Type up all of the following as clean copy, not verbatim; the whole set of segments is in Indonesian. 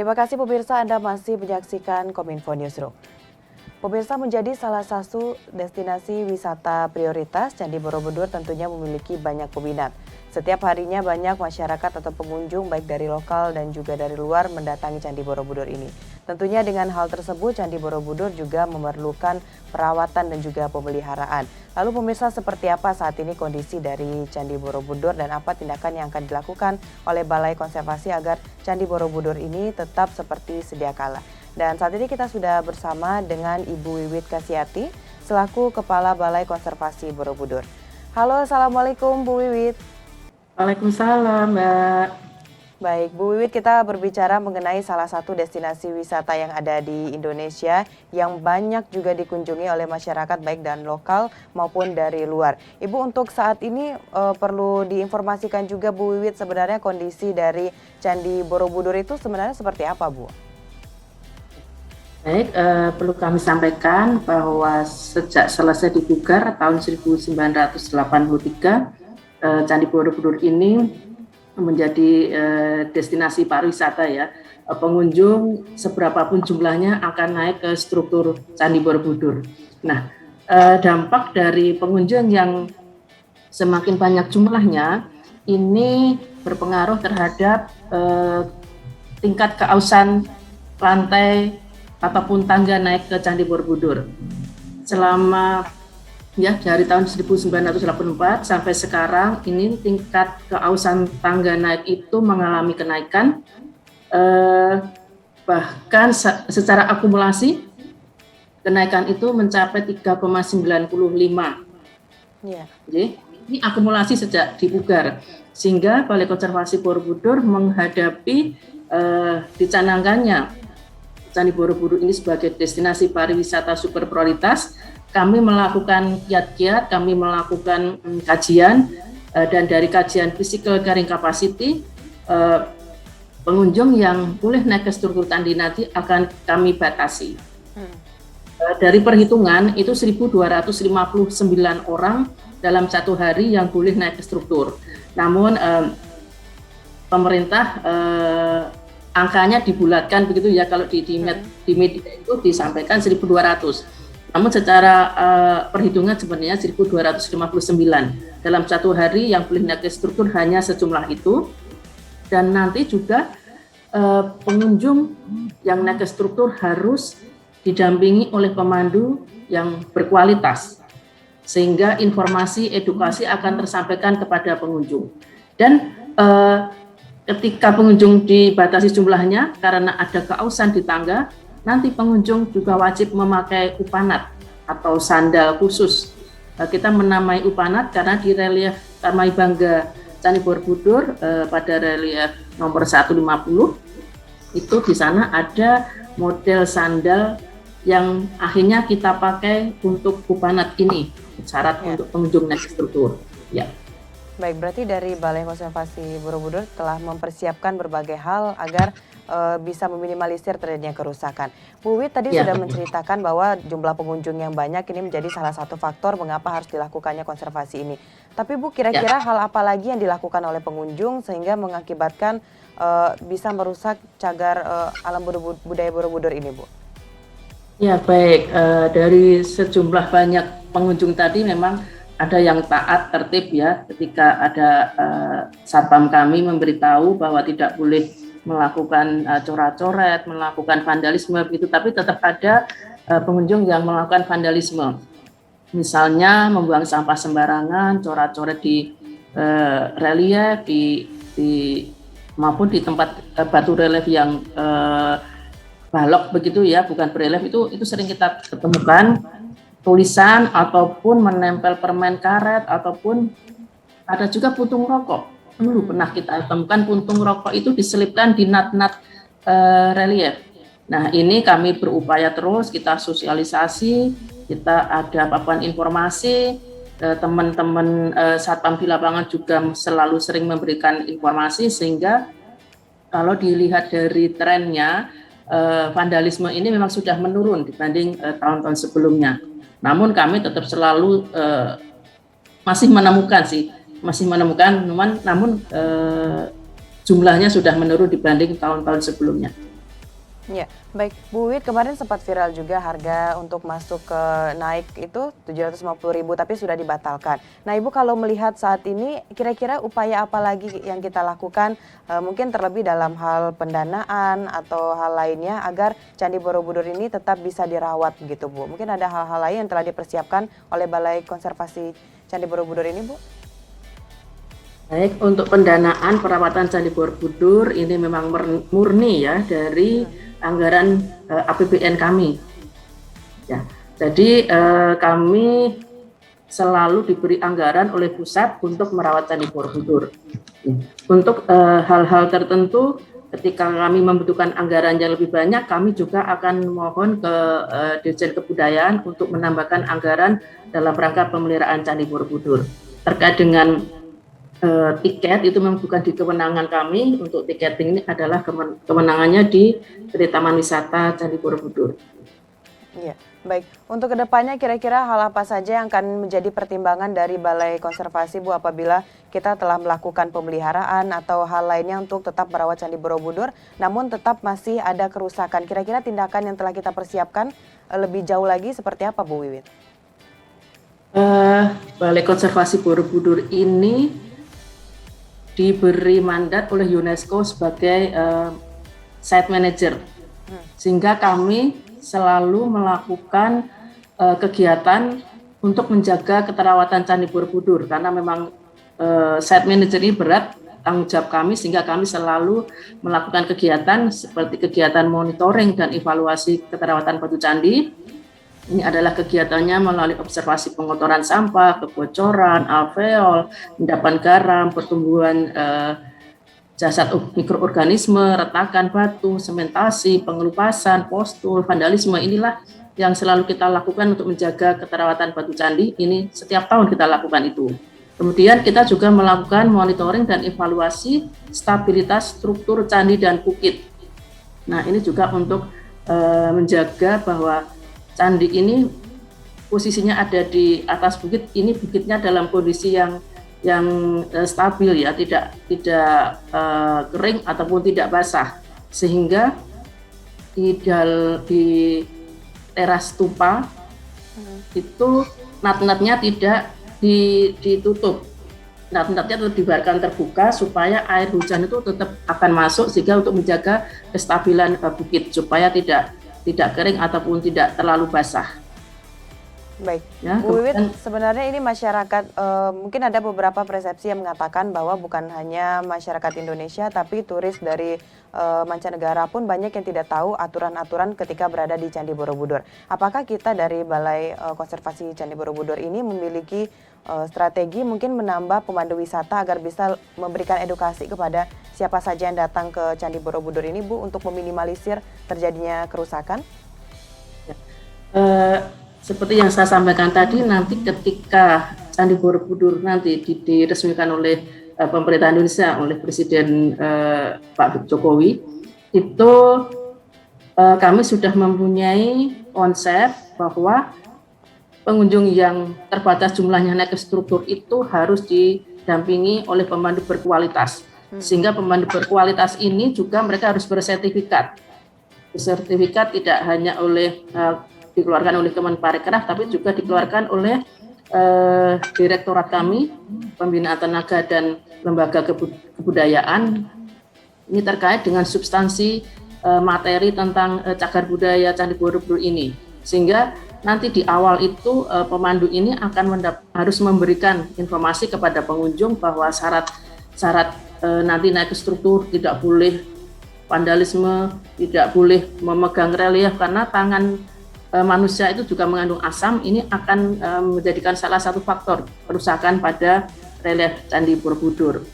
Terima kasih pemirsa, Anda masih menyaksikan Kominfo Newsroom. Pemirsa, menjadi salah satu destinasi wisata prioritas, Candi Borobudur tentunya memiliki banyak peminat. Setiap harinya banyak masyarakat atau pengunjung baik dari lokal dan juga dari luar mendatangi Candi Borobudur ini. Tentunya dengan hal tersebut, Candi Borobudur juga memerlukan perawatan dan juga pemeliharaan. Lalu pemirsa, seperti apa saat ini kondisi dari Candi Borobudur dan apa tindakan yang akan dilakukan oleh Balai Konservasi agar Candi Borobudur ini tetap seperti sedia kala? Dan saat ini kita sudah bersama dengan Ibu Wiwit Kasyati selaku Kepala Balai Konservasi Borobudur. Halo, Assalamualaikum Bu Wiwit. Waalaikumsalam, Mbak. Baik, Bu Wiwit, kita berbicara mengenai salah satu destinasi wisata yang ada di Indonesia yang banyak juga dikunjungi oleh masyarakat baik dan lokal maupun dari luar. Ibu, untuk saat ini perlu diinformasikan juga Bu Wiwit, sebenarnya kondisi dari Candi Borobudur itu sebenarnya seperti apa, Bu? Baik, perlu kami sampaikan bahwa sejak selesai dibugar tahun 1983, Candi Borobudur ini menjadi destinasi pariwisata ya. Pengunjung seberapapun jumlahnya akan naik ke struktur Candi Borobudur. Nah, dampak dari pengunjung yang semakin banyak jumlahnya ini berpengaruh terhadap tingkat keausan lantai ataupun tangga naik ke Candi Borobudur. Selama dari tahun 1984 sampai sekarang ini tingkat keausan tangga naik itu mengalami kenaikan, bahkan secara akumulasi kenaikan itu mencapai 3,95. Jadi ini akumulasi sejak dibugar, sehingga Balai Konservasi Borobudur menghadapi dicanangkannya Candi Borobudur ini sebagai destinasi pariwisata super prioritas. Kami melakukan kiat-kiat, kami melakukan kajian, dan dari kajian physical carrying capacity, pengunjung yang boleh naik ke struktur candi nanti akan kami batasi. Dari perhitungan itu 1.259 orang dalam satu hari yang boleh naik ke struktur. Namun pemerintah angkanya dibulatkan begitu ya, kalau di media itu disampaikan 1.200. Namun secara perhitungan sebenarnya 1.259 dalam satu hari yang boleh naik ke struktur hanya sejumlah itu. Dan nanti juga pengunjung yang naik ke struktur harus didampingi oleh pemandu yang berkualitas, sehingga informasi edukasi akan tersampaikan kepada pengunjung. Dan ketika pengunjung dibatasi jumlahnya karena ada keausan di tangga, nanti pengunjung juga wajib memakai upanat atau sandal khusus. Kita menamai upanat karena di relief Tarmai Bangga Candi Borobudur pada relief nomor 150 itu di sana ada model sandal yang akhirnya kita pakai untuk upanat ini, syarat untuk pengunjung naik struktur. Ya. Baik, berarti dari Balai Konservasi Borobudur telah mempersiapkan berbagai hal agar bisa meminimalisir terjadinya kerusakan. Bu Wit tadi sudah menceritakan bahwa jumlah pengunjung yang banyak ini menjadi salah satu faktor mengapa harus dilakukannya konservasi ini. Tapi Bu, kira-kira hal apa lagi yang dilakukan oleh pengunjung sehingga mengakibatkan bisa merusak cagar alam budaya Borobudur ini, Bu? Ya baik, dari sejumlah banyak pengunjung tadi memang ada yang taat tertib ya, ketika ada satpam kami memberitahu bahwa tidak boleh melakukan coret-coret, melakukan vandalisme begitu, tapi tetap ada pengunjung yang melakukan vandalisme. Misalnya membuang sampah sembarangan, coret-coret di relief, maupun di tempat batu relief yang balok begitu ya, bukan berelief, itu sering kita ketemukan tulisan ataupun menempel permen karet, ataupun ada juga puntung rokok. Dulu pernah kita temukan puntung rokok itu diselipkan di nat-nat relief. Nah, ini kami berupaya terus, kita sosialisasi, kita ada paparan informasi, teman-teman satpam di lapangan juga selalu sering memberikan informasi, sehingga kalau dilihat dari trennya vandalisme ini memang sudah menurun dibanding tahun-tahun sebelumnya. Namun kami tetap selalu masih menemukan, namun jumlahnya sudah menurun dibanding tahun-tahun sebelumnya. Ya, baik. Bu Wit, kemarin sempat viral juga harga untuk masuk ke naik itu 750.000 tapi sudah dibatalkan. Nah, Ibu kalau melihat saat ini kira-kira upaya apa lagi yang kita lakukan mungkin terlebih dalam hal pendanaan atau hal lainnya agar Candi Borobudur ini tetap bisa dirawat begitu, Bu? Mungkin ada hal-hal lain yang telah dipersiapkan oleh Balai Konservasi Candi Borobudur ini, Bu? Baik, untuk pendanaan perawatan Candi Borobudur ini memang murni ya dari anggaran APBN kami. Ya, jadi kami selalu diberi anggaran oleh pusat untuk merawat Candi Borobudur. Ya. Untuk hal-hal tertentu, ketika kami membutuhkan anggaran yang lebih banyak, kami juga akan mohon ke Dirjen Kebudayaan untuk menambahkan anggaran dalam rangka pemeliharaan Candi Borobudur. Terkait dengan tiket itu memang bukan di kewenangan kami. Untuk tiketing ini adalah kewenangannya di Taman Wisata Candi Borobudur. Iya, baik. Untuk kedepannya kira-kira hal apa saja yang akan menjadi pertimbangan dari Balai Konservasi, Bu, apabila kita telah melakukan pemeliharaan atau hal lainnya untuk tetap merawat Candi Borobudur, namun tetap masih ada kerusakan. Kira-kira tindakan yang telah kita persiapkan lebih jauh lagi seperti apa, Bu Wiwit? Balai Konservasi Borobudur ini diberi mandat oleh UNESCO sebagai site manager, sehingga kami selalu melakukan kegiatan untuk menjaga keterawatan Candi Borobudur, karena memang site manager ini berat tanggung jawab kami, sehingga kami selalu melakukan kegiatan seperti kegiatan monitoring dan evaluasi keterawatan batu candi. Ini adalah kegiatannya melalui observasi pengotoran sampah, kebocoran, alveol, endapan garam, pertumbuhan jasad mikroorganisme, retakan batu, sementasi, pengelupasan, postur, vandalisme. Inilah yang selalu kita lakukan untuk menjaga keterawatan batu candi. Ini setiap tahun kita lakukan itu. Kemudian kita juga melakukan monitoring dan evaluasi stabilitas struktur candi dan bukit. Nah, ini juga untuk menjaga bahwa candi ini posisinya ada di atas bukit, ini bukitnya dalam kondisi yang stabil ya, tidak kering ataupun tidak basah, sehingga di teras stupa itu nat-natnya tidak ditutup, nat-natnya tetap dibiarkan terbuka supaya air hujan itu tetap akan masuk, sehingga untuk menjaga kestabilan bukit supaya tidak kering ataupun tidak terlalu basah. Baik, Ya, Bu Wiwit, sebenarnya ini masyarakat, mungkin ada beberapa persepsi yang mengatakan bahwa bukan hanya masyarakat Indonesia, tapi turis dari mancanegara pun banyak yang tidak tahu aturan-aturan ketika berada di Candi Borobudur. Apakah kita dari Balai Konservasi Candi Borobudur ini memiliki strategi mungkin menambah pemandu wisata agar bisa memberikan edukasi kepada siapa saja yang datang ke Candi Borobudur ini, Bu, untuk meminimalisir terjadinya kerusakan? Seperti yang saya sampaikan tadi, nanti ketika Candi Borobudur nanti diresmikan oleh pemerintah Indonesia, oleh Presiden Pak Jokowi, itu kami sudah mempunyai konsep bahwa pengunjung yang terbatas jumlahnya naik ke struktur itu harus didampingi oleh pemandu berkualitas. Sehingga pemandu berkualitas ini juga mereka harus bersertifikat. Sertifikat tidak hanya dikeluarkan oleh Kemenparekraf, tapi juga dikeluarkan oleh direktorat kami, Pembinaan Tenaga dan Lembaga Kebudayaan. Ini terkait dengan substansi materi tentang cagar budaya Candi Borobudur ini, sehingga nanti di awal itu pemandu ini akan harus memberikan informasi kepada pengunjung bahwa syarat nanti naik ke struktur tidak boleh vandalisme, tidak boleh memegang relief, karena tangan manusia itu juga mengandung asam. Ini akan menjadikan salah satu faktor kerusakan pada relief Candi Borobudur.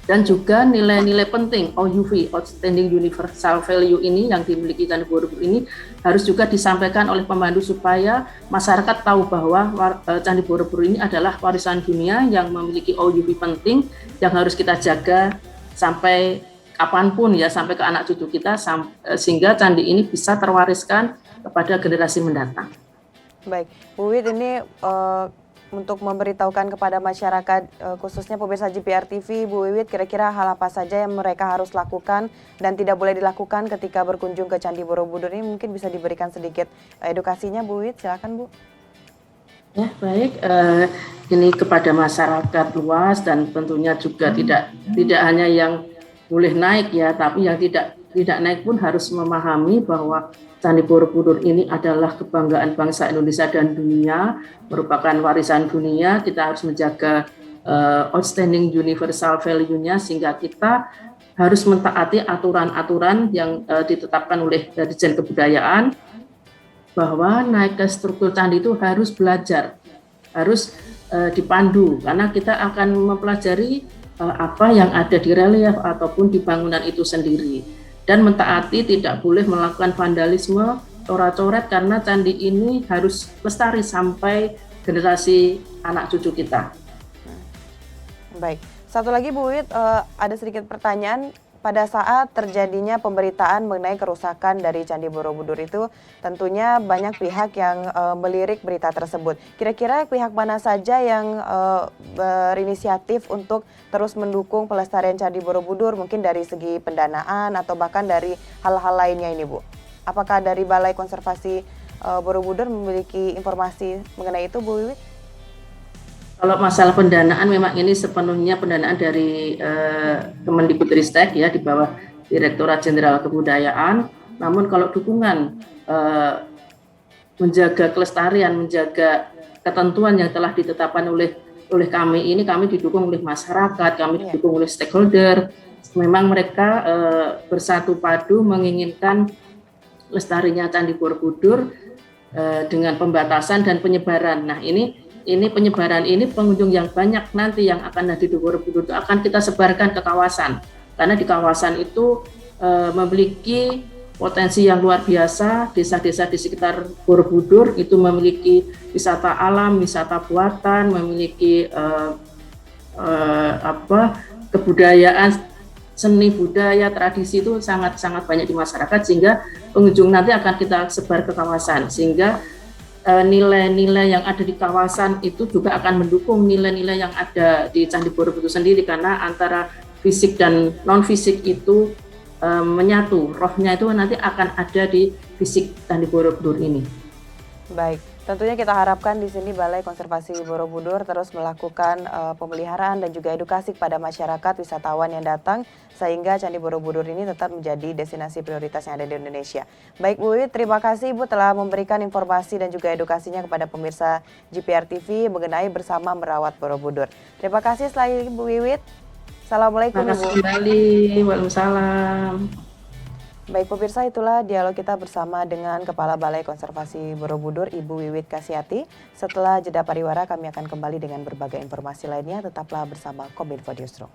Dan juga nilai-nilai penting OUV, Outstanding Universal Value ini yang dimiliki Candi Borobudur ini harus juga disampaikan oleh pemandu supaya masyarakat tahu bahwa Candi Borobudur ini adalah warisan dunia yang memiliki OUV penting yang harus kita jaga sampai kapanpun ya, sampai ke anak cucu kita, sehingga candi ini bisa terwariskan kepada generasi mendatang. Baik, Bu Wit, ini untuk memberitahukan kepada masyarakat, khususnya pemirsa GPR TV, Bu Wiwit, kira-kira hal apa saja yang mereka harus lakukan dan tidak boleh dilakukan ketika berkunjung ke Candi Borobudur ini, mungkin bisa diberikan sedikit edukasinya, Bu Wiwit, silakan Bu. Ya, baik. Ini kepada masyarakat luas dan tentunya juga tidak hanya yang boleh naik ya, tapi yang tidak naik pun harus memahami bahwa Candi Borobudur ini adalah kebanggaan bangsa Indonesia dan dunia, merupakan warisan dunia. Kita harus menjaga outstanding universal value-nya sehingga kita harus mentaati aturan-aturan yang ditetapkan oleh Dirjen Kebudayaan, bahwa naik ke struktur candi itu harus belajar, harus dipandu, karena kita akan mempelajari apa yang ada di relief ataupun di bangunan itu sendiri, dan mentaati tidak boleh melakukan vandalisme, coret-coret, karena candi ini harus lestari sampai generasi anak cucu kita. Baik, satu lagi Bu Wiwit, ada sedikit pertanyaan. Pada saat terjadinya pemberitaan mengenai kerusakan dari Candi Borobudur itu, tentunya banyak pihak yang melirik berita tersebut. Kira-kira pihak mana saja yang berinisiatif untuk terus mendukung pelestarian Candi Borobudur, mungkin dari segi pendanaan atau bahkan dari hal-hal lainnya ini, Bu? Apakah dari Balai Konservasi Borobudur memiliki informasi mengenai itu, Bu Wiwit? Kalau masalah pendanaan, memang ini sepenuhnya pendanaan dari Kemendikbudristek ya, di bawah Direktorat Jenderal Kebudayaan. Namun kalau dukungan menjaga kelestarian, menjaga ketentuan yang telah ditetapkan oleh kami ini, kami didukung oleh masyarakat, kami didukung oleh stakeholder. Memang mereka bersatu padu menginginkan lestarinya Candi Borobudur dengan pembatasan dan penyebaran. Nah, ini penyebaran ini, pengunjung yang banyak nanti yang akan hadir di Borobudur itu akan kita sebarkan ke kawasan, karena di kawasan itu memiliki potensi yang luar biasa. Desa-desa di sekitar Borobudur itu memiliki wisata alam, wisata buatan, memiliki kebudayaan, seni budaya, tradisi itu sangat banyak di masyarakat, sehingga pengunjung nanti akan kita sebar ke kawasan, sehingga nilai-nilai yang ada di kawasan itu juga akan mendukung nilai-nilai yang ada di Candi Borobudur sendiri, karena antara fisik dan non fisik itu menyatu, rohnya itu nanti akan ada di fisik Candi Borobudur ini. Baik, tentunya kita harapkan di sini Balai Konservasi Borobudur terus melakukan pemeliharaan dan juga edukasi kepada masyarakat wisatawan yang datang, sehingga Candi Borobudur ini tetap menjadi destinasi prioritas yang ada di Indonesia. Baik Bu Wiwit, terima kasih Ibu telah memberikan informasi dan juga edukasinya kepada pemirsa GPR TV mengenai bersama merawat Borobudur. Terima kasih sekali lagi Bu Wiwit. Assalamualaikum Terima kasih Ibu. kembali. Waalaikumsalam. Baik pemirsa, itulah dialog kita bersama dengan Kepala Balai Konservasi Borobudur, Ibu Wiwit Kasyati. Setelah jeda pariwara, kami akan kembali dengan berbagai informasi lainnya. Tetaplah bersama Kominfo Newsroom.